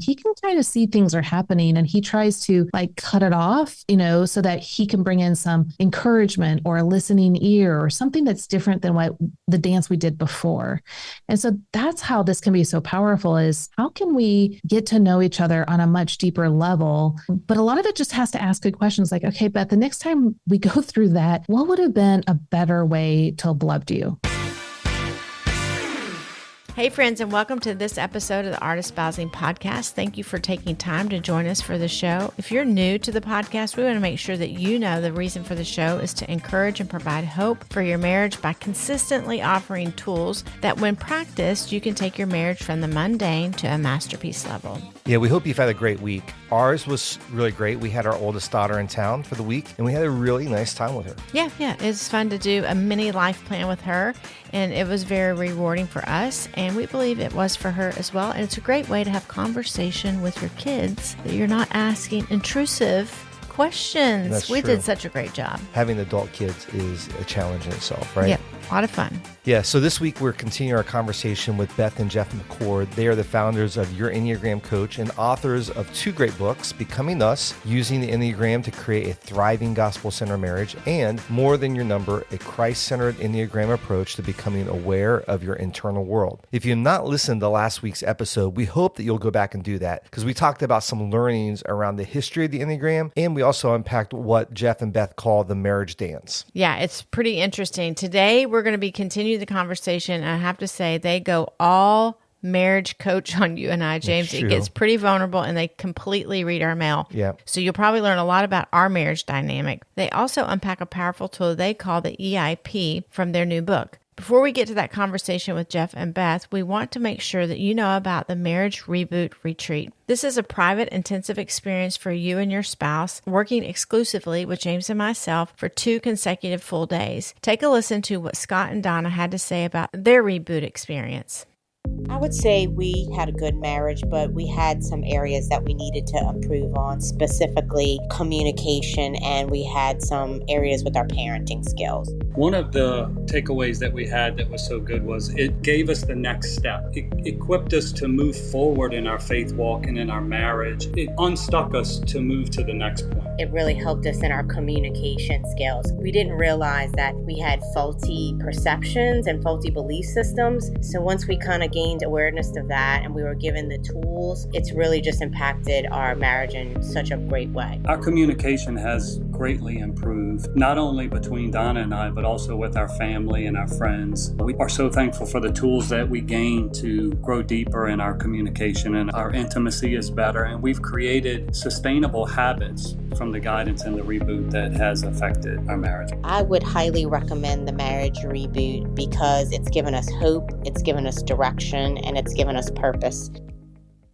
he can kind of see things are happening and he tries to like cut it off, so that he can bring in some encouragement or a listening ear or something that's different than what the dance we did before. And so that's how this can be so powerful, is how can we get to know each other on a much deeper level? But a lot of it just has to ask good questions like, okay, Beth, the next time we go through that, what would have been a better way to have loved you? Hey friends, and welcome to this episode of the Art of Espousing podcast. Thank you for taking time to join us for the show. If you're new to the podcast, we want to make sure that you know the reason for the show is to encourage and provide hope for your marriage by consistently offering tools that when practiced, you can take your marriage from the mundane to a masterpiece level. Yeah, we hope you've had a great week. Ours was really great. We had our oldest daughter in town for the week, and we had a really nice time with her. Yeah. It's fun to do a mini life plan with her, and it was very rewarding for us, and we believe it was for her as well. And it's a great way to have conversation with your kids that you're not asking intrusive questions. That's we true. did such a great job. Having adult kids is a challenge in itself, right? Yep, a lot of fun. Yeah, so this week we're continuing our conversation with Beth and Jeff McCord. They are the founders of Your Enneagram Coach and authors of 2 great books, Becoming Us, Using the Enneagram to Create a Thriving Gospel-Centered Marriage, and More Than Your Number, a Christ-Centered Enneagram Approach to Becoming Aware of Your Internal World. If you have not listened to last week's episode, we hope that you'll go back and do that, because we talked about some learnings around the history of the Enneagram, and we also unpacked what Jeff and Beth call the marriage dance. Yeah, it's pretty interesting. Today, we're going to be continuing the conversation. I have to say, they go all marriage coach on you and I, James. It gets pretty vulnerable, and they completely read our mail. Yeah. So you'll probably learn a lot about our marriage dynamic. They also unpack a powerful tool they call the EIP from their new book. Before we get to that conversation with Jeff and Beth, we want to make sure that you know about the Marriage Reboot Retreat. This is a private, intensive experience for you and your spouse, working exclusively with James and myself for 2 consecutive full days. Take a listen to what Scott and Donna had to say about their reboot experience. I would say we had a good marriage, but we had some areas that we needed to improve on, specifically communication, and we had some areas with our parenting skills. One of the takeaways that we had that was so good was it gave us the next step. It equipped us to move forward in our faith walk and in our marriage. It unstuck us to move to the next point. It really helped us in our communication skills. We didn't realize that we had faulty perceptions and faulty belief systems. So once we kind of gained awareness of that and we were given the tools, it's really just impacted our marriage in such a great way. Our communication has greatly improved, not only between Donna and I, but also with our family and our friends. We are so thankful for the tools that we gained to grow deeper in our communication, and our intimacy is better, and we've created sustainable habits from the guidance and the reboot that has affected our marriage. I would highly recommend the Marriage Reboot because it's given us hope, it's given us direction, and it's given us purpose.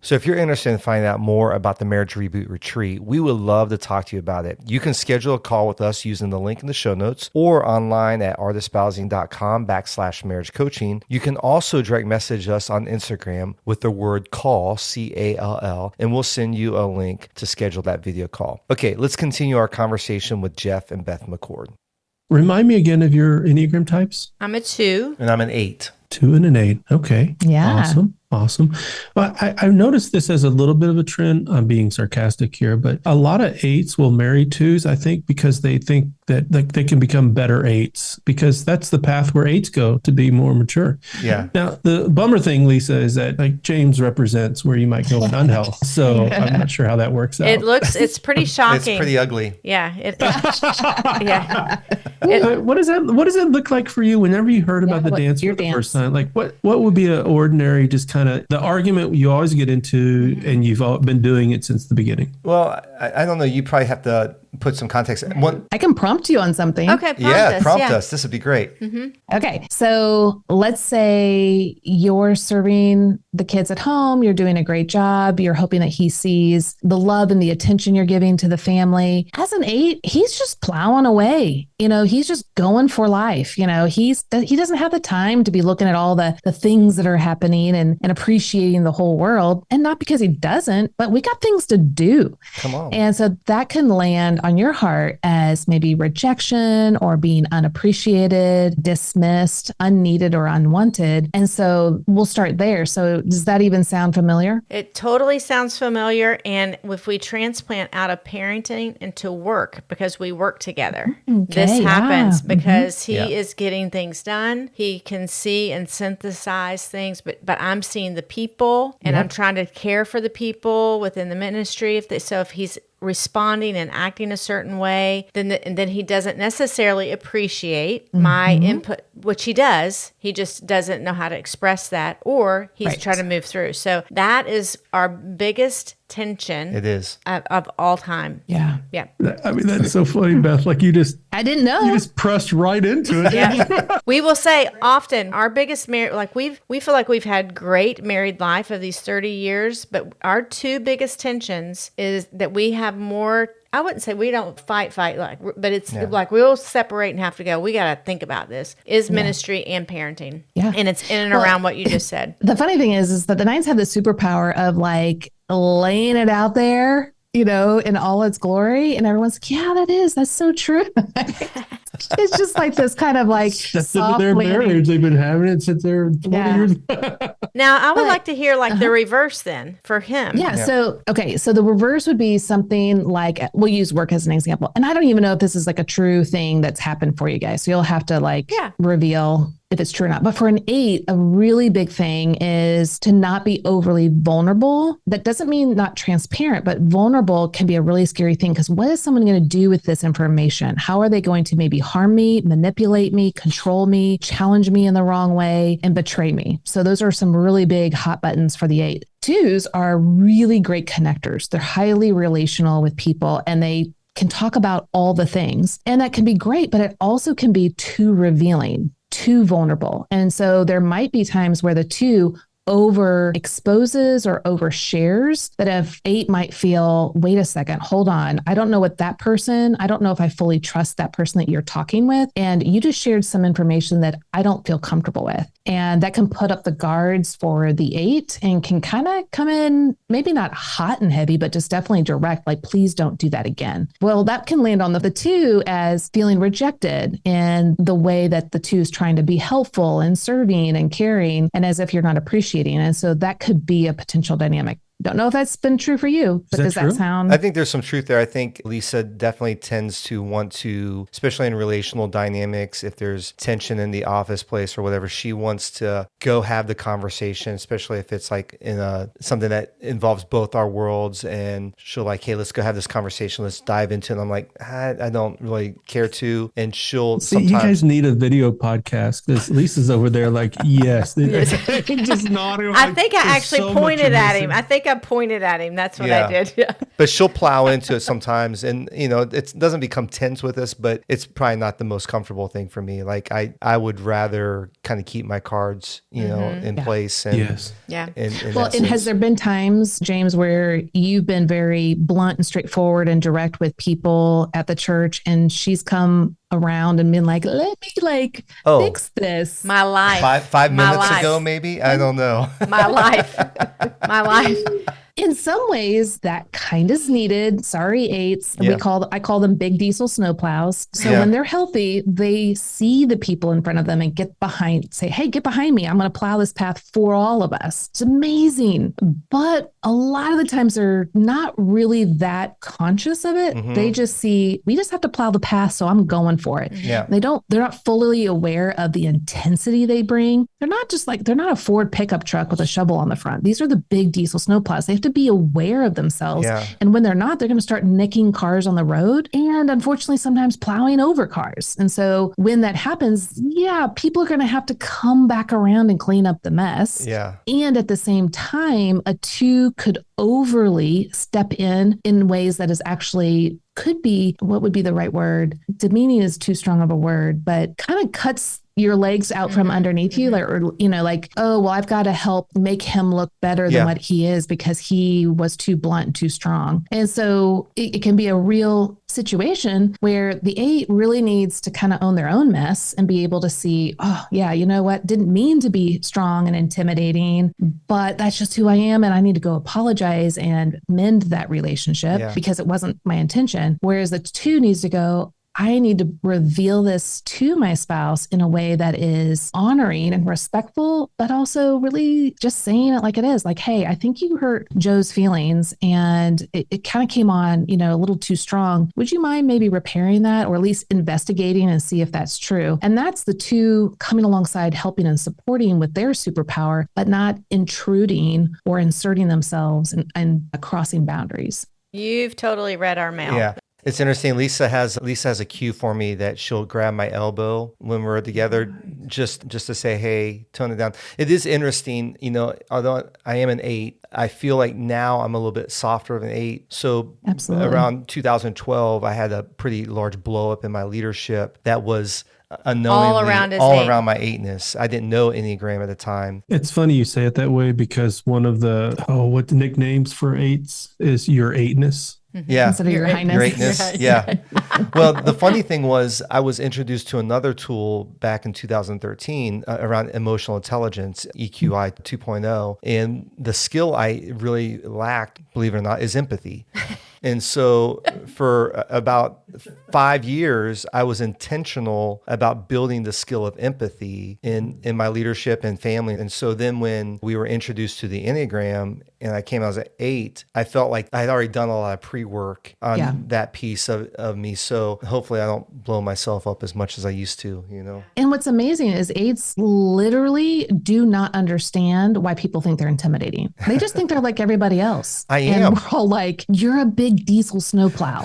So if you're interested in finding out more about the Marriage Reboot Retreat, we would love to talk to you about it. You can schedule a call with us using the link in the show notes or online at artespousing.com/marriage coaching. You can also direct message us on Instagram with the word call, CALL, and we'll send you a link to schedule that video call. Okay, let's continue our conversation with Jeff and Beth McCord. Remind me again of your Enneagram types. I'm a 2. And I'm an 8. 2 and an 8. Okay. Yeah. Awesome. Well, I've noticed this as a little bit of a trend. I'm being sarcastic here, but a lot of 8s will marry 2s, I think, because they think that they can become better 8s, because that's the path where 8s go to be more mature. Yeah. Now, the bummer thing, Lisa, is that like James represents where you might go in unhealth. So I'm not sure how that works out. It's pretty shocking. It's pretty ugly. Yeah. Yeah. What does that look like for you whenever you heard about the dance for the first time? Like what would be an ordinary, just kind of the argument you always get into, and you've been doing it since the beginning? Well, I don't know. You probably have to put some context. I can prompt you on something. Okay, prompt us. This would be great. Mm-hmm. Okay, so let's say you're serving the kids at home. You're doing a great job. You're hoping that he sees the love and the attention you're giving to the family. As an 8, he's just plowing away. He's just going for life. He doesn't have the time to be looking at all the things that are happening and appreciating the whole world. And not because he doesn't, but we got things to do. Come on. And so that can land on your heart as maybe rejection or being unappreciated, dismissed, unneeded, or unwanted. And so we'll start there. So does that even sound familiar? It totally sounds familiar. And if we transplant out of parenting into work, because we work together, this happens because he is getting things done. He can see and synthesize things, but I'm seeing the people and I'm trying to care for the people within the ministry. If he's responding and acting a certain way, then he doesn't necessarily appreciate my input, which he does. He just doesn't know how to express that, or he's trying to move through. So that is our biggest tension. It is of all time. Yeah. Yeah. I mean, that's so funny, Beth. Like I didn't know. You just pressed right into it. Yeah. We will say often our biggest we feel like we've had great married life of these 30 years, but our two biggest tensions is that we have more. I wouldn't say we don't fight, but it's like we'll separate and have to go. We got to think about this. Is ministry and parenting. Yeah. And it's in and around what you just said. The funny thing is that the nines have the superpower of like laying it out there, in all its glory. And everyone's like, that's so true. It's just like this kind of like that's their marriage. They've been having it since they're 20 years. Now, I would like to hear the reverse then for him. Yeah. So the reverse would be something like, we'll use work as an example. And I don't even know if this is like a true thing that's happened for you guys. So you'll have to reveal if it's true or not. But for an 8, a really big thing is to not be overly vulnerable. That doesn't mean not transparent, but vulnerable can be a really scary thing, because what is someone going to do with this information? How are they going to maybe harm me, manipulate me, control me, challenge me in the wrong way, and betray me? So those are some really big hot buttons for the 8. 2s are really great connectors. They're highly relational with people, and they can talk about all the things. And that can be great, but it also can be too revealing, too vulnerable. And so there might be times where the 2 overexposes or overshares, that if 8 might feel, wait a second, hold on. I don't know I don't know if I fully trust that person that you're talking with. And you just shared some information that I don't feel comfortable with. And that can put up the guards for the 8 and can kind of come in, maybe not hot and heavy, but just definitely direct, like, please don't do that again. Well, that can land on the 2 as feeling rejected in the way that the 2 is trying to be helpful and serving and caring, and as if you're not appreciating. And so that could be a potential dynamic. Don't know if that's been true for you, but does that sound? I think there's some truth there. I think Lisa definitely tends to want to, especially in relational dynamics, if there's tension in the office place or whatever, she wants to go have the conversation, especially if it's like in something that involves both our worlds. And she'll like, hey, let's go have this conversation. Let's dive into it. And I'm like, I don't really care to. And she'll sometimes... You guys need a video podcast, because Lisa's over there like, yes. Just nodding. I think I actually pointed at him. I think I pointed at him. That's what I did. Yeah. But she'll plow into it sometimes. And, it doesn't become tense with us, but it's probably not the most comfortable thing for me. Like I would rather kind of keep my cards, in place. And, And has there been times, James, where you've been very blunt and straightforward and direct with people at the church, and she's come around and been like, let me fix this? My life. Five minutes ago, maybe? I don't know. My life. In some ways, that kind of is needed. Sorry, 8s. Yeah. I call them big diesel snowplows. So when they're healthy, they see the people in front of them and say, hey, get behind me. I'm going to plow this path for all of us. It's amazing. But a lot of the times they're not really that conscious of it. Mm-hmm. They just see, we just have to plow the path, so I'm going for it. Yeah. They're not fully aware of the intensity they bring. They're not a Ford pickup truck with a shovel on the front. These are the big diesel snowplows. They have to be aware of themselves. Yeah. And when they're not, they're going to start nicking cars on the road, and unfortunately sometimes plowing over cars. And so when that happens, people are going to have to come back around and clean up the mess. Yeah. And at the same time, a 2 could overly step in ways that is actually could be, what would be the right word? Demeaning is too strong of a word, but kind of cuts your legs out from underneath you, like, or, you know, like, oh, well, I've got to help make him look better than what he is because he was too blunt and too strong. And so it can be a real situation where the 8 really needs to kind of own their own mess and be able to see, oh yeah, you know what, didn't mean to be strong and intimidating, but that's just who I am. And I need to go apologize and mend that relationship because it wasn't my intention. Whereas the 2 needs to go, I need to reveal this to my spouse in a way that is honoring and respectful, but also really just saying it like it is. Like, hey, I think you hurt Joe's feelings and it kind of came on, you know, a little too strong. Would you mind maybe repairing that, or at least investigating and see if that's true? And that's the 2 coming alongside, helping and supporting with their superpower, but not intruding or inserting themselves and crossing boundaries. You've totally read our mail. Yeah. It's interesting. Lisa has a cue for me that she'll grab my elbow when we're together, just to say, hey, tone it down. It is interesting, you know, although I am an 8, I feel like now I'm a little bit softer of an 8. So around 2012, I had a pretty large blow up in my leadership that was unknowingly all around my 8-ness. I didn't know Enneagram at the time. It's funny you say it that way because one of the what the nicknames for 8s is your 8-ness. Yeah. Instead of your highness. Your 8-ness. Yeah. Well, the funny thing was I was introduced to another tool back in 2013 around emotional intelligence, EQI 2.0. And the skill I really lacked, believe it or not, is empathy. And so for about 5 years, I was intentional about building the skill of empathy in my leadership and family. And so then when we were introduced to the Enneagram and I came out as an 8, I felt like I had already done a lot of pre-work on that piece of me. So hopefully I don't blow myself up as much as I used to, you know. And what's amazing is 8s literally do not understand why people think they're intimidating. They just think they're like everybody else. I am. And we're all like, you're a big diesel snowplow.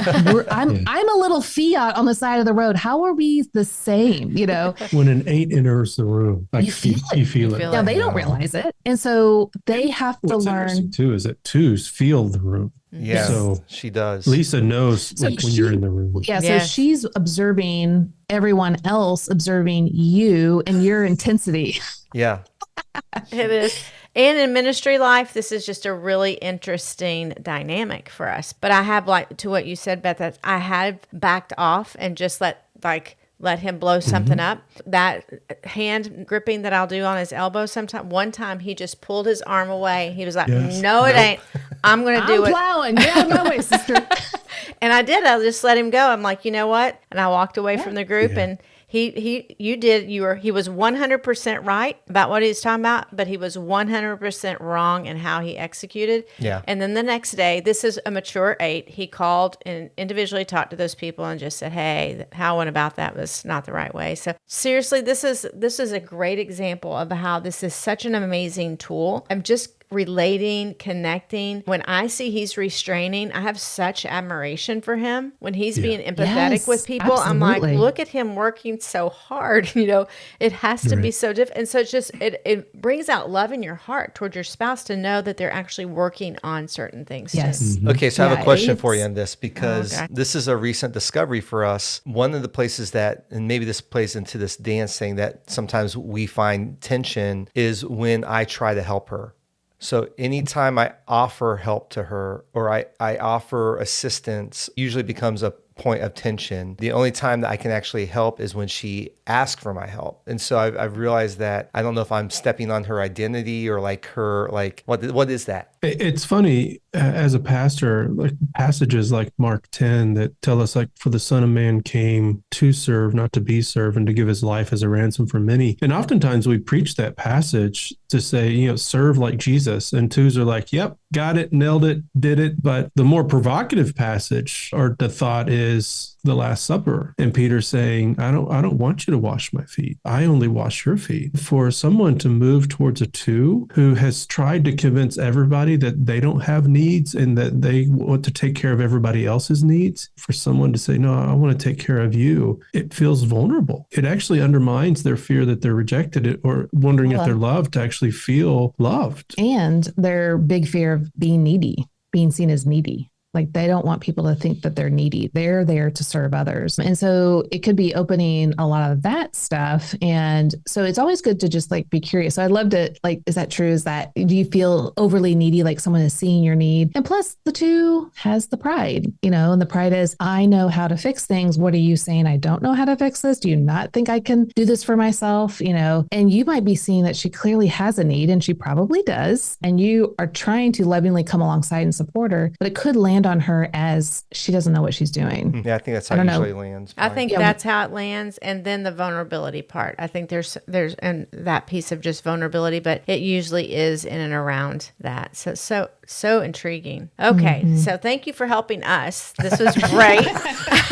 I'm a little Fiat on the side of the road. How are we the same? You know, when an 8 enters the room, like you feel it. Now they don't realize it, and so they have to learn too. Is that 2s feel the room? Yeah, so she does. Lisa knows when you're in the room. Yeah, so she's observing everyone else, observing you and your intensity. Yeah, it is. And in ministry life, this is just a really interesting dynamic for us. But I have, like, to what you said, Beth, that I have backed off and just let him blow something up. That hand gripping that I'll do on his elbow sometime. One time he just pulled his arm away. He was like, no, it ain't. I'm going to do it. I'm plowing. Get out of my way, sister. And I did. I just let him go. I'm like, you know what? And I walked away from the group and he was 100% right about what he was talking about, but he was 100% wrong in how he executed. Yeah. And then the next day, this is a mature 8. He called and individually talked to those people and just said, hey, how I went about that was not the right way. So seriously, this is a great example of how this is such an amazing tool. I'm just relating, connecting. When I see he's restraining, I have such admiration for him. When he's being empathetic with people, absolutely. I'm like, look at him working so hard. You know, it has to be so different. And so it's just, it brings out love in your heart toward your spouse to know that they're actually working on certain things. Yes. Too. Okay, so I have a question for you on this because this is a recent discovery for us. One of the places that, and maybe this plays into this dance thing, that sometimes we find tension is when I try to help her. So anytime I offer help to her or I offer assistance, usually becomes a point of tension. The only time that I can actually help is when she asks for my help. And so I've realized that I don't know if I'm stepping on her identity or like her, like, what is that? It's funny, as a pastor, like passages like Mark 10 that tell us, like, for the Son of Man came to serve, not to be served, and to give his life as a ransom for many. And oftentimes we preach that passage to say, you know, serve like Jesus. And 2s are like, yep, got it, nailed it, did it. But the more provocative passage or the thought is the Last Supper. And Peter saying, I don't want you to wash my feet. I only wash your feet. For someone to move towards a 2 who has tried to convince everybody that they don't have needs and that they want to take care of everybody else's needs, for someone to say, no, I want to take care of you, it feels vulnerable. It actually undermines their fear that they're rejected or wondering if they're loved, to actually feel loved. And their big fear of being needy, being seen as needy. Like they don't want people to think that they're needy. They're there to serve others. And so it could be opening a lot of that stuff. And so it's always good to just like be curious. So I'd love to like, is that true? Is that, do you feel overly needy? Like someone is seeing your need? And plus the two has the pride, and the pride is, I know how to fix things. What are you saying? I don't know how to fix this. Do you not think I can do this for myself? And you might be seeing that she clearly has a need, and she probably does. And you are trying to lovingly come alongside and support her, but it could land on her as she doesn't know what she's doing. Yeah, I think that's how it usually lands. I think that's how it lands. And then the vulnerability part. I think there's and that piece of just vulnerability, but it usually is in and around that. So intriguing. Okay. So thank you for helping us. This was great.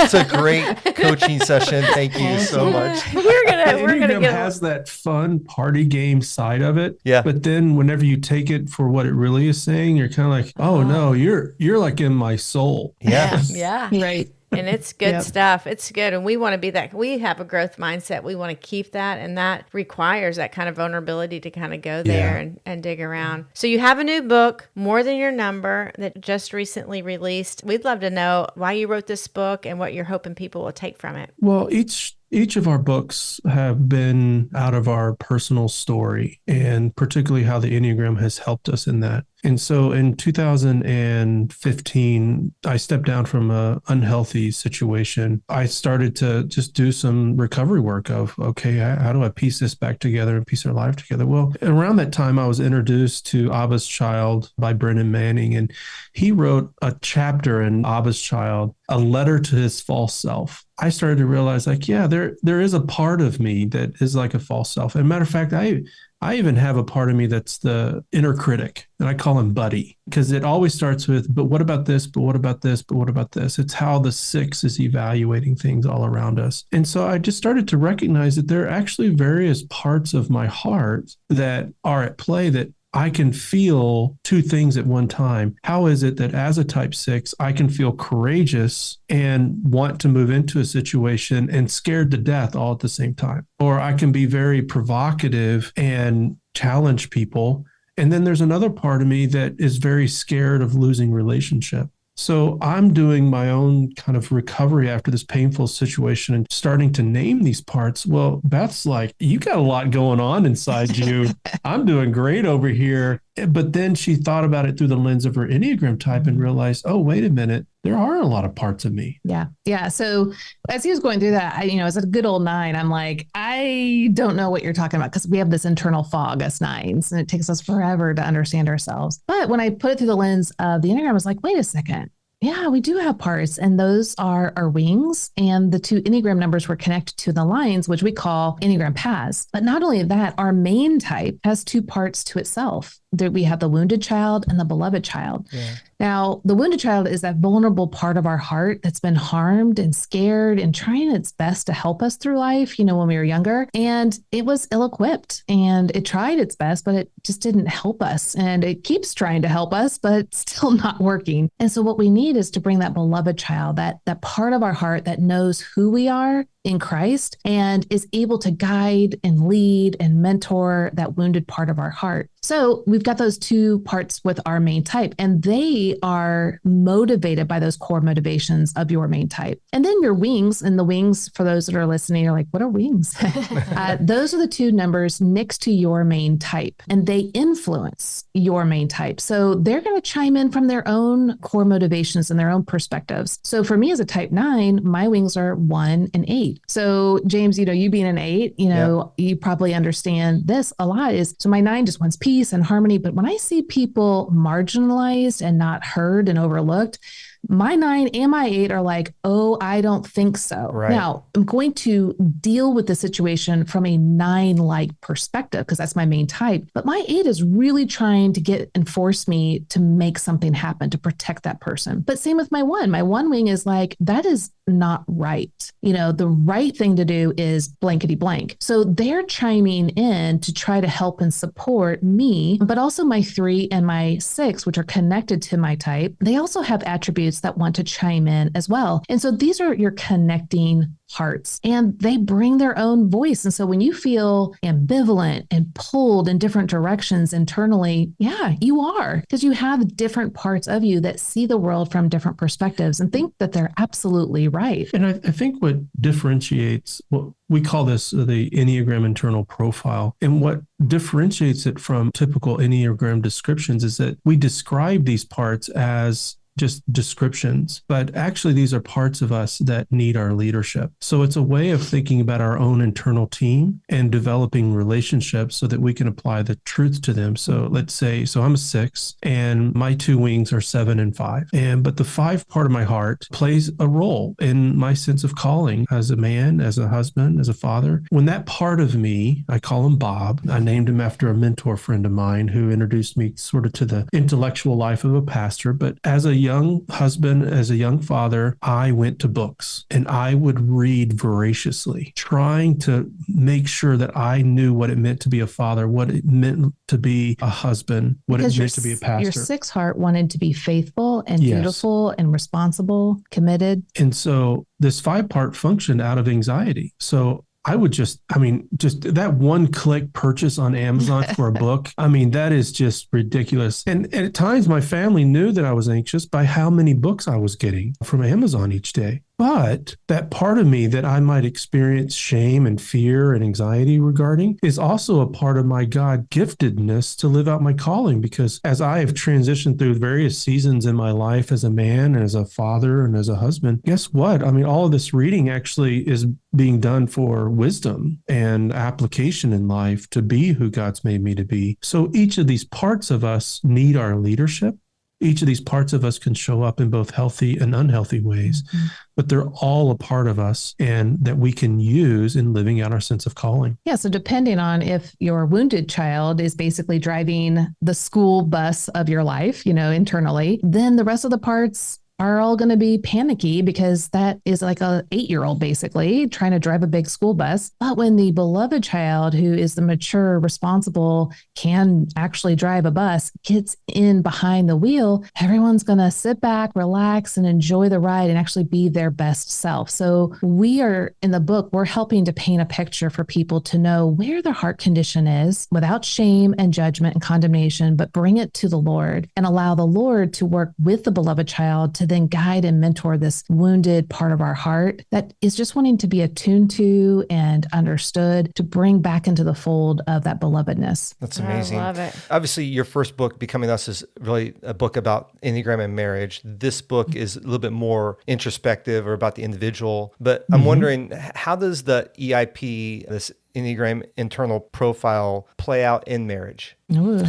It's a great coaching session. Thank you so much. We're gonna get has that fun party game side of it. Yeah. But then whenever you take it for what it really is saying, you're kind of like, oh no, you're like in my soul. Yeah. Yeah. Right. And it's good stuff. It's good. And we want to be that. We have a growth mindset. We want to keep that. And that requires that kind of vulnerability to kind of go there and dig around. So you have a new book, More Than Your Number, that just recently released. We'd love to know why you wrote this book and what you're hoping people will take from it. Well, each of our books have been out of our personal story, and particularly how the Enneagram has helped us in that. And so in 2015, I stepped down from an unhealthy situation. I started to just do some recovery work of, okay, how do I piece this back together and piece our life together? Well, around that time, I was introduced to Abba's Child by Brennan Manning, and he wrote a chapter in Abba's Child, a letter to his false self. I started to realize there is a part of me that is like a false self. And matter of fact, I even have a part of me that's the inner critic, and I call him Buddy, because it always starts with, but what about this? But what about this? But what about this? It's how the 6 is evaluating things all around us. And so I just started to recognize that there are actually various parts of my heart that are at play, that I can feel 2 things at one time. How is it that as a type 6, I can feel courageous and want to move into a situation and scared to death all at the same time? Or I can be very provocative and challenge people. And then there's another part of me that is very scared of losing relationship. So I'm doing my own kind of recovery after this painful situation and starting to name these parts. Well, Beth's like, you got a lot going on inside you. I'm doing great over here. But then she thought about it through the lens of her Enneagram type and realized, oh, wait a minute, there are a lot of parts of me. Yeah. Yeah. So as he was going through that, as a good old 9, I'm like, I don't know what you're talking about, because we have this internal fog, us 9s, and it takes us forever to understand ourselves. But when I put it through the lens of the Enneagram, I was like, wait a second. Yeah, we do have parts, and those are our wings, and the 2 Enneagram numbers were connected to the lines, which we call Enneagram paths. But not only that, our main type has 2 parts to itself. We have the wounded child and the beloved child. Yeah. Now, the wounded child is that vulnerable part of our heart that's been harmed and scared and trying its best to help us through life, when we were younger. And it was ill-equipped, and it tried its best, but it just didn't help us. And it keeps trying to help us, but it's still not working. And so what we need is to bring that beloved child, that part of our heart that knows who we are in Christ and is able to guide and lead and mentor that wounded part of our heart. So we've got those 2 parts with our main type, and they are motivated by those core motivations of your main type. And then your wings, and the wings, for those that are listening, are like, what are wings? Those are the 2 numbers next to your main type, and they influence your main type. So they're going to chime in from their own core motivations and their own perspectives. So for me as a type 9, my wings are 1 and 8. So James, you being an 8, you probably understand this a lot so my 9 just wants peace and harmony. But when I see people marginalized and not heard and overlooked, my 9 and my 8 are like, oh, I don't think so. Right. Now, I'm going to deal with the situation from a 9-like perspective, because that's my main type. But my 8 is really trying to force me to make something happen, to protect that person. But same with my 1. My 1 wing is like, that is not right. The right thing to do is blankety blank. So they're chiming in to try to help and support me, but also my 3 and my 6, which are connected to my type. They also have attributes parts that want to chime in as well. And so these are your connecting hearts, and they bring their own voice. And so when you feel ambivalent and pulled in different directions internally, yeah, you are, because you have different parts of you that see the world from different perspectives and think that they're absolutely right. And I think what differentiates, what we call this the Enneagram internal profile, and what differentiates it from typical Enneagram descriptions is that we describe these parts as just descriptions, but actually these are parts of us that need our leadership. So it's a way of thinking about our own internal team and developing relationships so that we can apply the truth to them. So let's say, so I'm a 6 and my 2 wings are 7 and 5. But the 5 part of my heart plays a role in my sense of calling as a man, as a husband, as a father. When that part of me, I call him Bob, I named him after a mentor friend of mine who introduced me sort of to the intellectual life of a pastor. But as a young husband, as a young father, I went to books and I would read voraciously, trying to make sure that I knew what it meant to be a father, what it meant to be a husband, what it meant to be a pastor. Your 6 heart wanted to be faithful and dutiful and responsible, committed. And so this 5 part functioned out of anxiety. So I would just that one click purchase on Amazon for a book. I mean, that is just ridiculous. And at times my family knew that I was anxious by how many books I was getting from Amazon each day. But that part of me that I might experience shame and fear and anxiety regarding is also a part of my God giftedness to live out my calling. Because as I have transitioned through various seasons in my life as a man and as a father and as a husband, guess what? I mean, all of this reading actually is being done for wisdom and application in life to be who God's made me to be. So each of these parts of us need our leadership. Each of these parts of us can show up in both healthy and unhealthy ways, but they're all a part of us and that we can use in living out our sense of calling. Yeah. So depending on if your wounded child is basically driving the school bus of your life, internally, then the rest of the parts are all going to be panicky because that is like a 8-year-old basically trying to drive a big school bus. But when the beloved child, who is the mature, responsible, can actually drive a bus, gets in behind the wheel, everyone's going to sit back, relax, and enjoy the ride and actually be their best self. So we are in the book, we're helping to paint a picture for people to know where their heart condition is without shame and judgment and condemnation, but bring it to the Lord and allow the Lord to work with the beloved child to then guide and mentor this wounded part of our heart that is just wanting to be attuned to and understood, to bring back into the fold of that belovedness. That's amazing. I love it. Obviously, your first book, Becoming Us, is really a book about Enneagram and marriage. This book is a little bit more introspective or about the individual. But I'm wondering, how does the EIP, this Enneagram internal profile, play out in marriage? Ooh.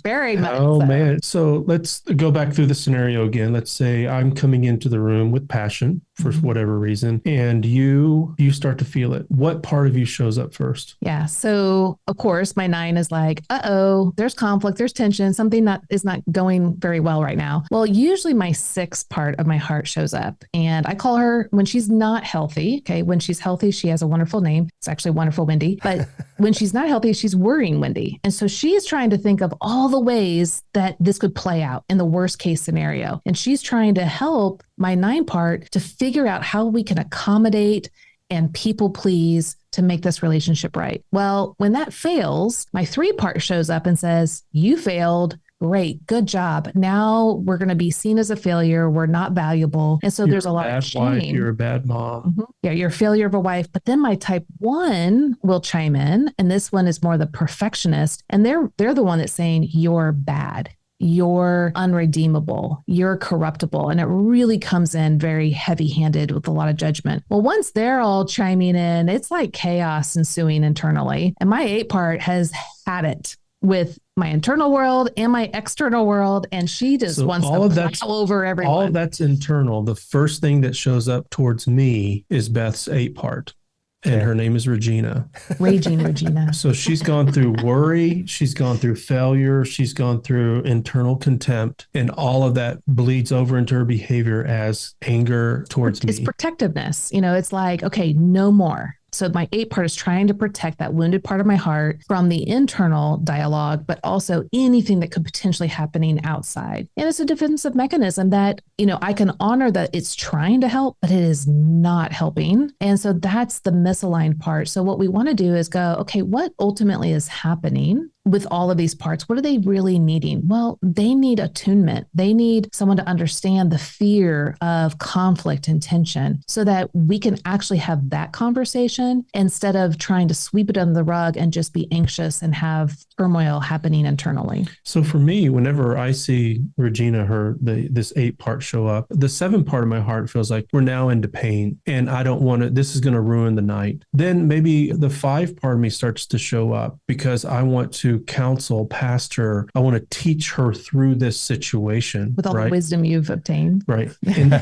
Very much. Oh, man. So let's go back through the scenario again. Let's say I'm coming into the room with passion for whatever reason, and you start to feel it. What part of you shows up first? Yeah. So of course, my 9 is like, there's conflict, there's tension, something that is not going very well right now. Well, usually my 6 part of my heart shows up, and I call her when she's not healthy. Okay. When she's healthy, she has a wonderful name. It's actually Wonderful Wendy. But when she's not healthy, she's worrying Wendy. And so she's trying to think of all the ways that this could play out in the worst case scenario. And she's trying to help my 9 part to figure out how we can accommodate and people please to make this relationship right. Well, when that fails, my 3 part shows up and says, you failed. Great. Good job. Now we're going to be seen as a failure. We're not valuable. And so there's a lot of shame. Wife, you're a bad mom. Yeah, you're a failure of a wife. But then my type 1 will chime in. And this one is more the perfectionist. And they're the one that's saying you're bad. You're unredeemable, you're corruptible. And it really comes in very heavy-handed with a lot of judgment. Well, once they're all chiming in, it's like chaos ensuing internally. And my 8 part has had it with my internal world and my external world. And she just wants to plow over everyone. All of that's internal. The first thing that shows up towards me is Beth's 8 part. And her name is Regina. Raging Regina. So she's gone through worry. She's gone through failure. She's gone through internal contempt. And all of that bleeds over into her behavior as anger towards me. It's protectiveness. It's like, okay, no more. So my 8 part is trying to protect that wounded part of my heart from the internal dialogue, but also anything that could potentially happening outside. And it's a defensive mechanism that, I can honor that it's trying to help, but it is not helping. And so that's the misaligned part. So what we want to do is go, okay, what ultimately is happening with all of these parts? What are they really needing? Well, they need attunement. They need someone to understand the fear of conflict and tension so that we can actually have that conversation instead of trying to sweep it under the rug and just be anxious and have turmoil happening internally. So for me, whenever I see Regina, this 8 part show up, the 7 part of my heart feels like we're now into pain and I don't want to, this is going to ruin the night. Then maybe the 5 part of me starts to show up because I want to counsel, pastor. I want to teach her through this situation. With all the wisdom you've obtained. Right. And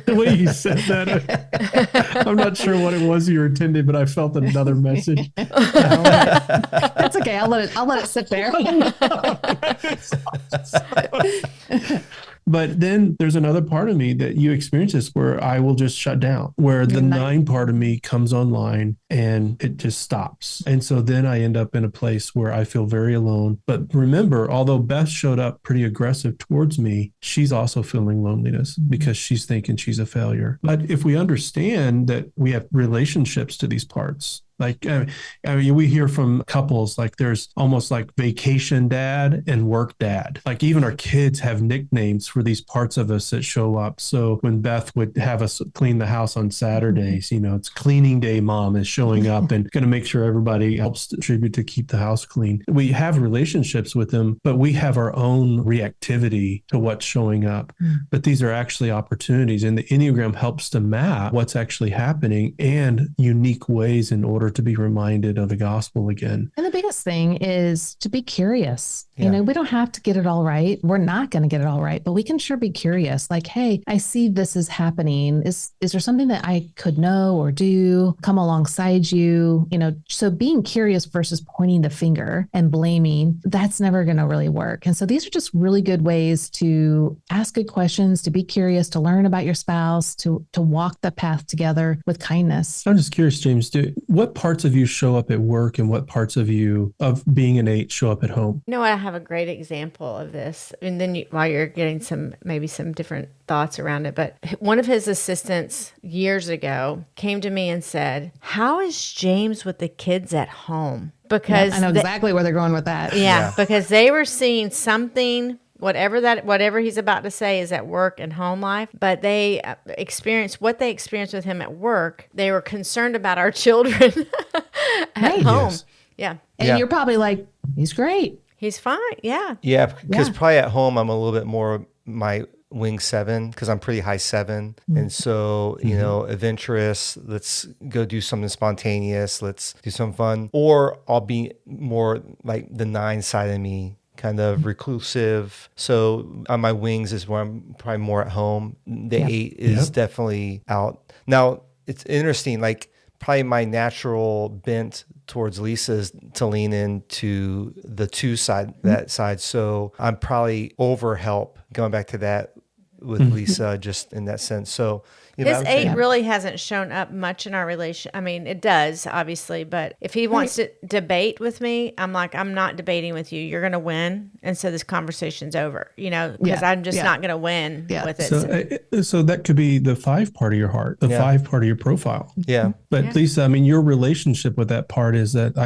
the way you said that, I'm not sure what it was you were intending, but I felt another message. That's okay. I'll let it sit there. But then there's another part of me that you experience this where I will just shut down, where the 9 part of me comes online and it just stops. And so then I end up in a place where I feel very alone. But remember, although Beth showed up pretty aggressive towards me, she's also feeling loneliness because she's thinking she's a failure. But if we understand that we have relationships to these parts, like, we hear from couples, like there's almost like vacation dad and work dad. Like even our kids have nicknames for these parts of us that show up. So when Beth would have us clean the house on Saturdays, it's cleaning day mom is showing up and going to make sure everybody helps contribute to keep the house clean. We have relationships with them, but we have our own reactivity to what's showing up. But these are actually opportunities. And the Enneagram helps to map what's actually happening and unique ways in order to be reminded of the gospel again. And the biggest thing is to be curious. Yeah. We don't have to get it all right. We're not going to get it all right, but we can sure be curious. Like, hey, I see this is happening. Is there something that I could know or do, come alongside you? So being curious versus pointing the finger and blaming, that's never going to really work. And so these are just really good ways to ask good questions, to be curious, to learn about your spouse, to walk the path together with kindness. I'm just curious, James, what parts of you show up at work and what parts of you of being an 8 show up at home? I have a great example of this. And then while you're getting maybe some different thoughts around it, but one of his assistants years ago came to me and said, "How is James with the kids at home?" Because I know exactly where they're going with that. Yeah, because they were seeing something, whatever he's about to say is at work and home life, but they experienced what they experienced with him at work. They were concerned about our children at home. Yes. Yeah. And you're probably like, he's great. He's fine. Yeah. Yeah, because probably at home, I'm a little bit more my wing 7 because I'm pretty high 7. And so, adventurous, let's go do something spontaneous. Let's do some fun. Or I'll be more like the 9 side of me, kind of reclusive. So on my wings is where I'm probably more at home. The 8 is definitely out. Now, it's interesting, like probably my natural bent towards Lisa is to lean into the 2 side, that side. So I'm probably over help, going back to that with Lisa, just in that sense. So his 8 really hasn't shown up much in our relation. I mean, it does, obviously, but if he wants to debate with me, I'm like, I'm not debating with you. You're going to win. And so this conversation's over, because I'm just not going to win with it. So that could be the 5 part of your heart, the 5 part of your profile. Yeah. But Lisa, your relationship with that part is that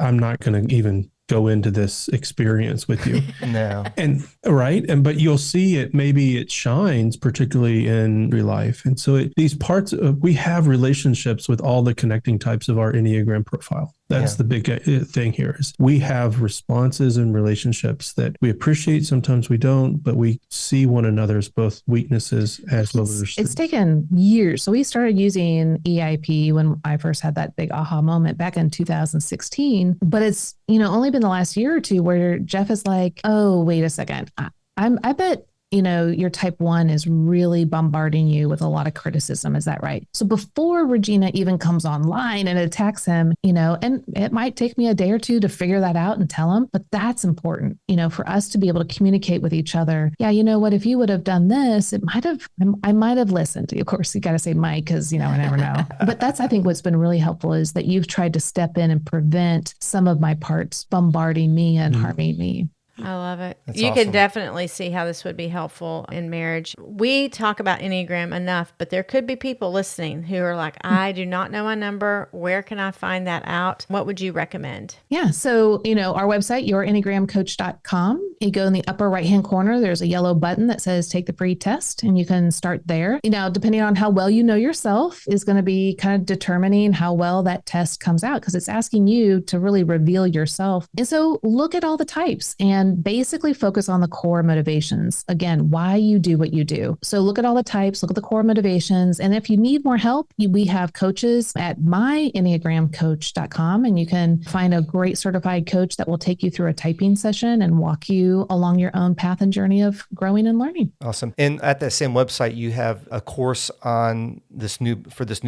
I'm not going to even go into this experience with you. No. But you'll see it, maybe it shines particularly in your life. And so these parts, we have relationships with all the connecting types of our Enneagram profile. That's the big thing here is we have responses and relationships that we appreciate. Sometimes we don't, but we see one another's both weaknesses as well as it's taken years. So we started using EIP when I first had that big aha moment back in 2016, but it's, only been the last year or two where Jeff is like, oh, wait a second. I bet your type 1 is really bombarding you with a lot of criticism. Is that right? So before Regina even comes online and attacks him, and it might take me a day or two to figure that out and tell him, but that's important, for us to be able to communicate with each other. Yeah, you know what, if you would have done this, I might have listened. Of course, you got to say might, because, I never know. But that's, I think, what's been really helpful is that you've tried to step in and prevent some of my parts bombarding me and harming me. I love it. That's you awesome. can definitely see how this would be helpful in marriage. We talk about Enneagram enough, but there could be people listening who are like, I do not know a number. Where can I find that out? What would you recommend? Yeah. So, our website, yourenneagramcoach.com, you go in the upper right-hand corner, there's a yellow button that says take the free test, and you can start there. Depending on how well you know yourself is going to be kind of determining how well that test comes out, because it's asking you to really reveal yourself. And so look at all the types and basically focus on the core motivations. Again, why you do what you do. So look at all the types, look at the core motivations. And if you need more help, we have coaches at myenneagramcoach.com, and you can find a great certified coach that will take you through a typing session and walk you along your own path and journey of growing and learning. Awesome. And at that same website, you have a course on this new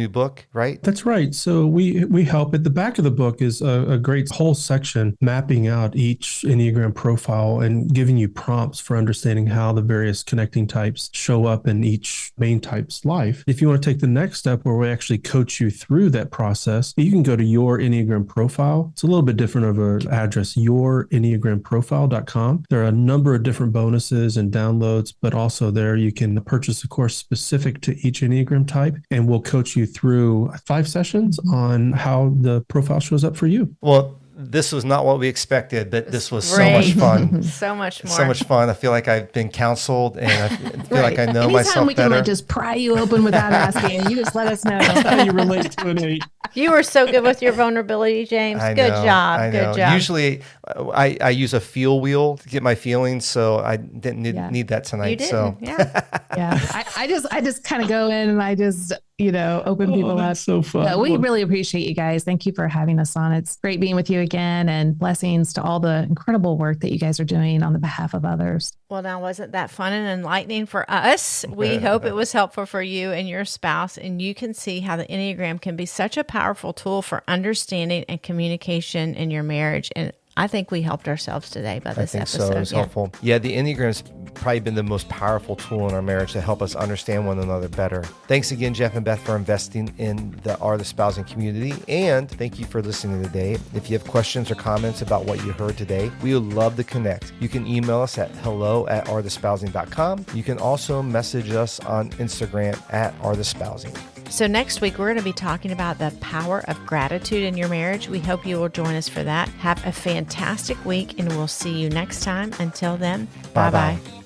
book, right? That's right. So we help. At the back of the book is a great whole section mapping out each Enneagram profile and giving you prompts for understanding how the various connecting types show up in each main type's life. If you want to take the next step where we actually coach you through that process, you can go to Your Enneagram Profile. It's a little bit different of an address, yourenneagramprofile.com. There are a number of different bonuses and downloads, but also there you can purchase a course specific to each Enneagram type, and we'll coach you through 5 sessions on how the profile shows up for you. Well, this was not what we expected, but this was Great. so much fun. So much more. So much fun. I feel like I've been counseled, and I feel like I know Anytime myself we can better. just pry you open without asking, you just let us know. How you relate to an 8. You were so good with your vulnerability, James. I Good know, job. I know. Good job. Usually, I use a feel wheel to get my feelings, so I didn't need that tonight. You didn't. So Yeah. Yeah. I just kind of go in and I just, open people up. That's so fun. No, we really appreciate you guys. Thank you for having us on. It's great being with you again, and blessings to all the incredible work that you guys are doing on the behalf of others. Well, now, wasn't that fun and enlightening for us? We hope it was helpful for you and your spouse, and you can see how the Enneagram can be such a powerful tool for understanding and communication in your marriage. And I think we helped ourselves today by this episode. So. It was helpful. Yeah, the Enneagram's probably been the most powerful tool in our marriage to help us understand one another better. Thanks again, Jeff and Beth, for investing in the Art of Spousing community. And thank you for listening today. If you have questions or comments about what you heard today, we would love to connect. You can email us at hello@artofspousing.com. You can also message us on Instagram @artofspousing. So next week, we're going to be talking about the power of gratitude in your marriage. We hope you will join us for that. Have a fantastic week, and we'll see you next time. Until then, bye-bye.